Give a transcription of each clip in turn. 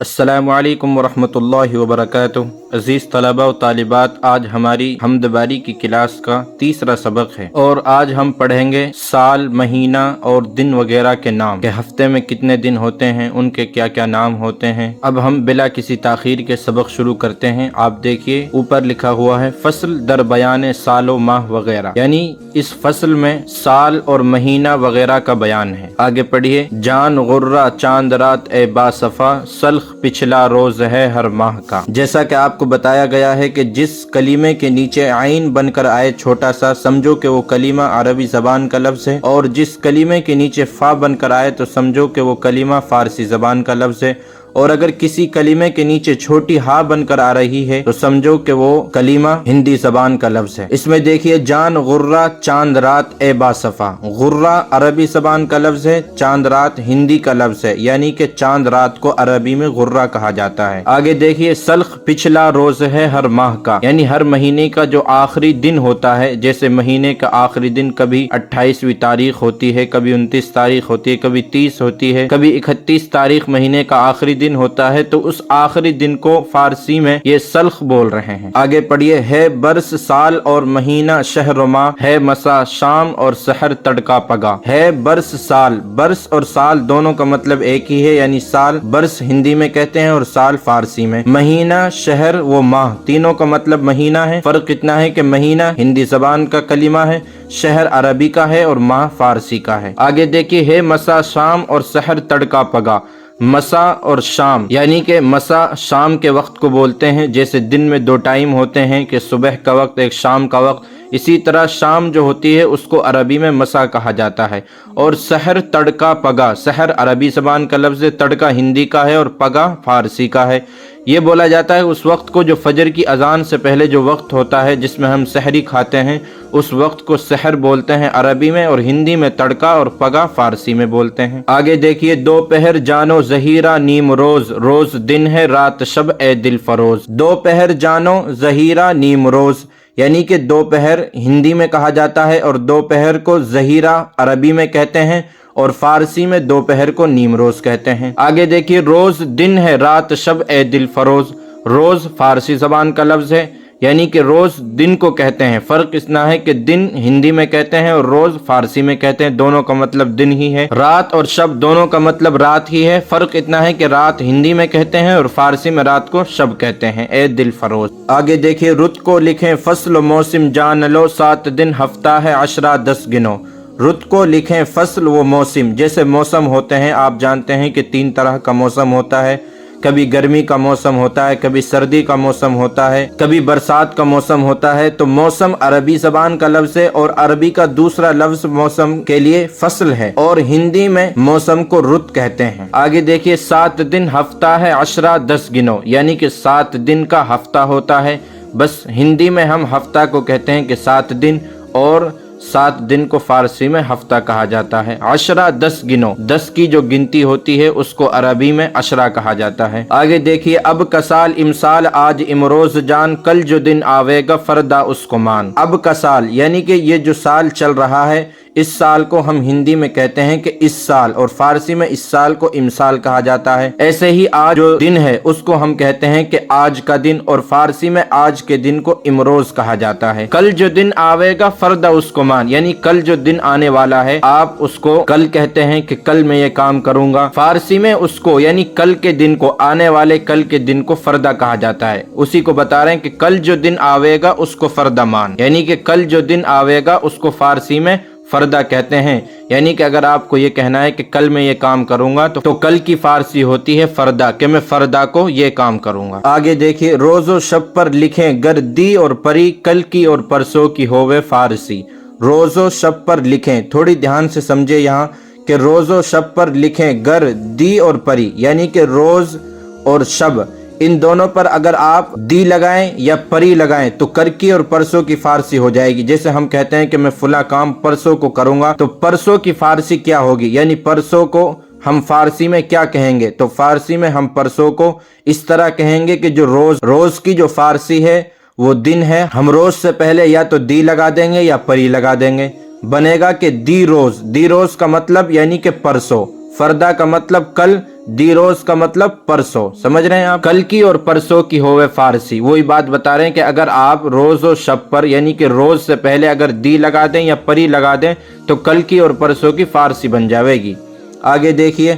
السلام علیکم ورحمۃ اللہ وبرکاتہ۔ عزیز طلباء و طالبات، آج ہماری حمد باری کی کلاس کا تیسرا سبق ہے اور آج ہم پڑھیں گے سال، مہینہ اور دن وغیرہ کے نام، کہ ہفتے میں کتنے دن ہوتے ہیں، ان کے کیا کیا نام ہوتے ہیں۔ اب ہم بلا کسی تاخیر کے سبق شروع کرتے ہیں۔ آپ دیکھیے اوپر لکھا ہوا ہے فصل در بیان سال و ماہ وغیرہ، یعنی اس فصل میں سال اور مہینہ وغیرہ کا بیان ہے۔ آگے پڑھیے۔ جان غرہ چاند رات اے باصفا، سلخ پچھلا روز ہے ہر ماہ کا۔ جیسا کہ آپ کو بتایا گیا ہے کہ جس کلمے کے نیچے عین بن کر آئے چھوٹا سا، سمجھو کہ وہ کلمہ عربی زبان کا لفظ ہے، اور جس کلمے کے نیچے فا بن کر آئے تو سمجھو کہ وہ کلمہ فارسی زبان کا لفظ ہے، اور اگر کسی کلمے کے نیچے چھوٹی ہا بن کر آ رہی ہے تو سمجھو کہ وہ کلمہ ہندی زبان کا لفظ ہے۔ اس میں دیکھیے جان غرہ چاند رات اے باصفا، غرہ عربی زبان کا لفظ ہے، چاند رات ہندی کا لفظ ہے، یعنی کہ چاند رات کو عربی میں غرہ کہا جاتا ہے۔ آگے دیکھیے سلخ پچھلا روز ہے ہر ماہ کا، یعنی ہر مہینے کا جو آخری دن ہوتا ہے، جیسے مہینے کا آخری دن کبھی 28ویں تاریخ ہوتی ہے، کبھی 29 تاریخ ہوتی ہے، کبھی 30 ہوتی ہے، کبھی 31 تاریخ مہینے کا آخری دن ہوتا ہے، تو اس آخری دن کو فارسی میں یہ سلخ بول رہے ہیں۔ آگے پڑھیے۔ ہے برس سال اور مہینہ شہر و ماہ، ہے مسا شام اور سحر تڑکا پگا۔ ہے برس سال، برس اور سال دونوں کا مطلب ایک ہی ہے، یعنی سال برس ہندی میں کہتے ہیں اور سال فارسی میں۔ مہینہ شہر و ماہ تینوں کا مطلب مہینہ ہے، فرق اتنا ہے کہ مہینہ ہندی زبان کا کلمہ ہے، شہر عربی کا ہے اور ماہ فارسی کا ہے۔ آگے دیکھیے۔ ہے مسا شام اور سحر تڑکا پگا، مسا اور شام، یعنی کہ مسا شام کے وقت کو بولتے ہیں، جیسے دن میں دو ٹائم ہوتے ہیں کہ صبح کا وقت ایک شام کا وقت، اسی طرح شام جو ہوتی ہے اس کو عربی میں مسا کہا جاتا ہے۔ اور سحر تڑکا پگا، سحر عربی زبان کا لفظ ہے، تڑکا ہندی کا ہے اور پگا فارسی کا ہے۔ یہ بولا جاتا ہے اس وقت کو جو فجر کی اذان سے پہلے جو وقت ہوتا ہے جس میں ہم سحری کھاتے ہیں، اس وقت کو سحر بولتے ہیں عربی میں، اور ہندی میں تڑکا اور پگا فارسی میں بولتے ہیں۔ آگے دیکھیے۔ دوپہر جانو ظہیرہ نیم روز، روز دن ہے رات شب اے دل فروز۔ دوپہر جانو ظہیرہ نیم روز، یعنی کہ دوپہر ہندی میں کہا جاتا ہے، اور دوپہر کو ظہیرہ عربی میں کہتے ہیں، اور فارسی میں دوپہر کو نیم روز کہتے ہیں۔ آگے دیکھیے۔ روز دن ہے رات شب اے دل فروز، روز فارسی زبان کا لفظ ہے، یعنی کہ روز دن کو کہتے ہیں، فرق اتنا ہے کہ دن ہندی میں کہتے ہیں اور روز فارسی میں کہتے ہیں، دونوں کا مطلب دن ہی ہے۔ رات اور شب دونوں کا مطلب رات ہی ہے، فرق اتنا ہے کہ رات ہندی میں کہتے ہیں اور فارسی میں رات کو شب کہتے ہیں۔ اے دل فروز۔ آگے دیکھیے۔ رت کو لکھیں فصل و موسم جان لو، 7 دن ہفتہ ہے عشرہ 10 گنو۔ رت کو لکھیں فصل و موسم، جیسے موسم ہوتے ہیں، آپ جانتے ہیں کہ 3 طرح کا موسم ہوتا ہے، کبھی گرمی کا موسم ہوتا ہے، کبھی سردی کا موسم ہوتا ہے، کبھی برسات کا موسم ہوتا ہے۔ تو موسم عربی زبان کا لفظ ہے، اور عربی کا دوسرا لفظ موسم کے لیے فصل ہے، اور ہندی میں موسم کو رت کہتے ہیں۔ آگے دیکھیے۔ 7 دن ہفتہ ہے عشرہ 10 گنو، یعنی کہ 7 دن کا ہفتہ ہوتا ہے، بس ہندی میں ہم ہفتہ کو کہتے ہیں کہ 7 دن، اور 7 دن کو فارسی میں ہفتہ کہا جاتا ہے۔ عشرہ 10 گنو، 10 کی جو گنتی ہوتی ہے اس کو عربی میں عشرہ کہا جاتا ہے۔ آگے دیکھیے۔ اب کا سال امسال آج امروز جان، کل جو دن آوے گا فردا اس کو مان۔ اب کا سال، یعنی کہ یہ جو سال چل رہا ہے، اس سال کو ہم ہندی میں کہتے ہیں کہ اس سال، اور فارسی میں اس سال کو امسال کہا جاتا ہے۔ ایسے ہی آج جو دن ہے اس کو ہم کہتے ہیں کہ آج کا دن، اور فارسی میں آج کے دن کو امروز کہا جاتا ہے۔ کل جو دن آوے گا فردا اس کو مان، یعنی کل جو دن آنے والا ہے آپ اس کو کل کہتے ہیں کہ کل میں یہ کام کروں گا۔ فارسی میں اس کو، یعنی کل کے دن کو، آنے والے کل کے دن کو فردا کہا جاتا ہے۔ اسی کو بتا رہے ہیں کہ کل جو دن آوے گا اس کو فردا مان، یعنی کہ کل جو دن آوے گا اس کو فارسی میں فردا کہتے ہیں۔ یعنی کہ اگر آپ کو یہ کہنا ہے کہ کل میں یہ کام کروں گا تو کل کی فارسی ہوتی ہے فردا، کہ میں فردا کو یہ کام کروں گا۔ آگے دیکھیے۔ روز و شب پر لکھیں گر دی اور پری، کل کی اور پرسوں کی ہووے فارسی۔ روز و شب پر لکھیں، تھوڑی دھیان سے سمجھے یہاں کہ روز و شب پر لکھیں گر دی اور پری، یعنی کہ روز اور شب ان دونوں پر اگر آپ دی لگائیں یا پری لگائیں تو کر کی اور پرسوں کی فارسی ہو جائے گی۔ جیسے ہم کہتے ہیں کہ میں فلاں کام پرسوں کو کروں گا، تو پرسوں کی فارسی کیا ہوگی، یعنی پرسوں کو ہم فارسی میں کیا کہیں گے، تو فارسی میں ہم پرسوں کو اس طرح کہیں گے کہ جو روز کی جو فارسی ہے وہ دن ہے، ہم روز سے پہلے یا تو دی لگا دیں گے یا پری لگا دیں گے، بنے گا کہ دی روز۔ دی روز کا مطلب یعنی کہ پرسوں، فردا کا مطلب کل، دی روز کا مطلب پرسوں، سمجھ رہے ہیں آپ؟ کل کی اور پرسوں کی ہوئے فارسی، وہی بات بتا رہے ہیں کہ اگر آپ روز و شب پر یعنی کہ روز سے پہلے اگر دی لگا دیں یا پری لگا دیں تو کل کی اور پرسوں کی فارسی بن جاوے گی۔ آگے دیکھیے،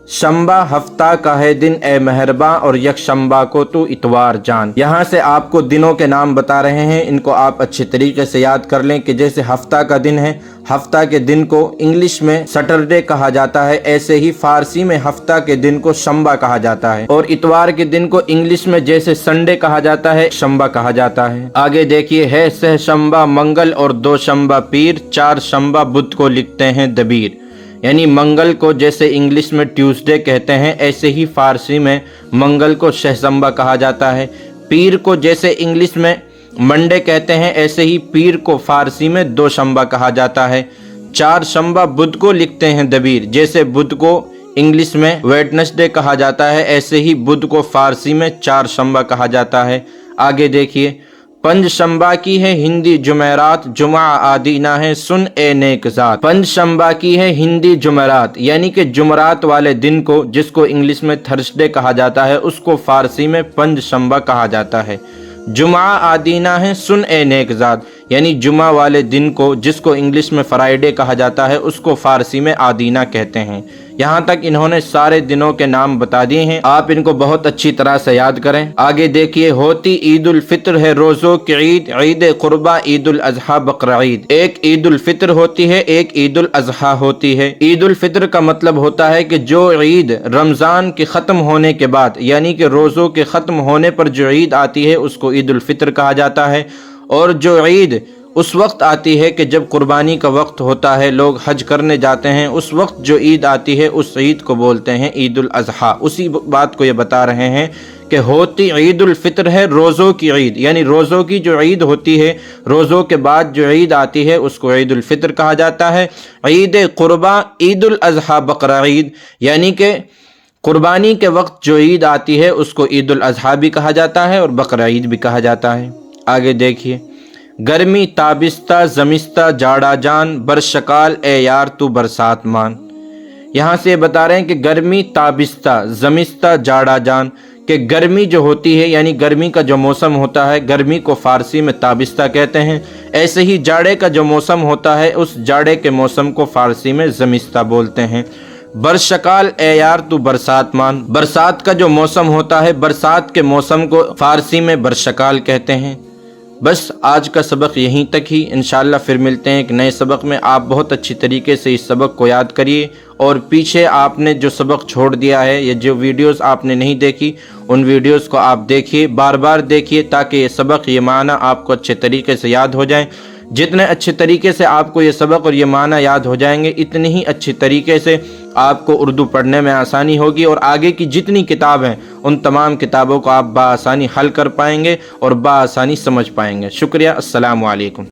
شنبہ ہفتہ کا ہے دن اے مہرباں، اور یک شنبہ کو تو اتوار جان۔ یہاں سے آپ کو دنوں کے نام بتا رہے ہیں، ان کو آپ اچھے طریقے سے یاد کر لیں کہ جیسے ہفتہ کا دن ہے، ہفتہ کے دن کو انگلش میں سیٹرڈے کہا جاتا ہے، ایسے ہی فارسی میں ہفتہ کے دن کو شنبہ کہا جاتا ہے، اور اتوار کے دن کو انگلش میں جیسے سنڈے کہا جاتا ہے، شنبہ کہا جاتا ہے۔ آگے دیکھیے، ہے سہ شنبہ منگل اور دو شنبہ پیر، چار شنبہ بدھ کو لکھتے ہیں دبیر۔ یعنی منگل کو جیسے انگلش میں ٹیوزڈے کہتے ہیں، ایسے ہی فارسی میں منگل کو شہشنبہ کہا جاتا ہے۔ پیر کو جیسے انگلش میں منڈے کہتے ہیں، ایسے ہی پیر کو فارسی میں دو شنبہ کہا جاتا ہے۔ چار شنبہ بدھ کو لکھتے ہیں دبیر، جیسے بدھ کو انگلش میں ویڈنسڈے کہا جاتا ہے، ایسے ہی بدھ کو فارسی میں چار شنبہ کہا جاتا ہے۔ آگے دیکھیے، پنج شنبہ کی ہے ہندی جمعرات، جمعہ آدینہ ہے سن اے نیک ذات۔ پنج شنبہ کی ہے ہندی جمعرات، یعنی کہ جمعرات والے دن کو، جس کو انگلش میں تھرسڈے کہا جاتا ہے، اس کو فارسی میں پنج شنبہ کہا جاتا ہے۔ جمعہ آدینہ ہے سن اے نیک ذات، یعنی جمعہ والے دن کو، جس کو انگلش میں فرائیڈے کہا جاتا ہے، اس کو فارسی میں آدینہ کہتے ہیں۔ یہاں تک انہوں نے سارے دنوں کے نام بتا دیے ہیں، آپ ان کو بہت اچھی طرح سے یاد کریں۔ آگے دیکھیے، ہوتی عید الفطر ہے روزوں کی عید، عید قربہ عید الاضحیٰ بقرعید۔ ایک عید الفطر ہوتی ہے، ایک عید الاضحیٰ ہوتی ہے۔ عید الفطر کا مطلب ہوتا ہے کہ جو عید رمضان کے ختم ہونے کے بعد، یعنی کہ روزوں کے ختم ہونے پر جو عید آتی ہے، اس کو عید الفطر کہا جاتا ہے۔ اور جو عید اس وقت آتی ہے کہ جب قربانی کا وقت ہوتا ہے، لوگ حج کرنے جاتے ہیں، اس وقت جو عید آتی ہے اس عید کو بولتے ہیں عید الاضحیٰ۔ اسی بات کو یہ بتا رہے ہیں کہ ہوتی عید الفطر ہے روزوں کی عید، یعنی روزوں کی جو عید ہوتی ہے، روزوں کے بعد جو عید آتی ہے اس کو عید الفطر کہا جاتا ہے۔ عید قربہ عید الاضحیٰ بقرعید، یعنی کہ قربانی کے وقت جو عید آتی ہے اس کو عید الاضحیٰ بھی کہا جاتا ہے اور بقرعید بھی کہا جاتا ہے۔ آگے دیکھیے، گرمی تابستہ زمستہ جاڑا جان، برشکال اے یار تو برسات مان۔ یہاں سے بتا رہے ہیں کہ گرمی تابستہ زمستہ جاڑا جان، کہ گرمی جو ہوتی ہے یعنی گرمی کا جو موسم ہوتا ہے، گرمی کو فارسی میں تابستہ کہتے ہیں، ایسے ہی جاڑے کا جو موسم ہوتا ہے اس جاڑے کے موسم کو فارسی میں زمستہ بولتے ہیں۔ برشکال اے یار تو برسات مان، برسات کا جو موسم ہوتا ہے، برسات کے موسم کو فارسی میں برشکال کہتے ہیں۔ بس آج کا سبق یہیں تک ہی، انشاءاللہ پھر ملتے ہیں ایک نئے سبق میں۔ آپ بہت اچھی طریقے سے اس سبق کو یاد کریے، اور پیچھے آپ نے جو سبق چھوڑ دیا ہے یا جو ویڈیوز آپ نے نہیں دیکھی، ان ویڈیوز کو آپ دیکھیے، بار بار دیکھیے، تاکہ یہ سبق، یہ معنی آپ کو اچھے طریقے سے یاد ہو جائیں۔ جتنے اچھے طریقے سے آپ کو یہ سبق اور یہ معنی یاد ہو جائیں گے، اتنے ہی اچھے طریقے سے آپ کو اردو پڑھنے میں آسانی ہوگی، اور آگے کی جتنی کتاب ہیں ان تمام کتابوں کو آپ بآسانی حل کر پائیں گے اور بآسانی سمجھ پائیں گے۔ شکریہ، السلام علیکم۔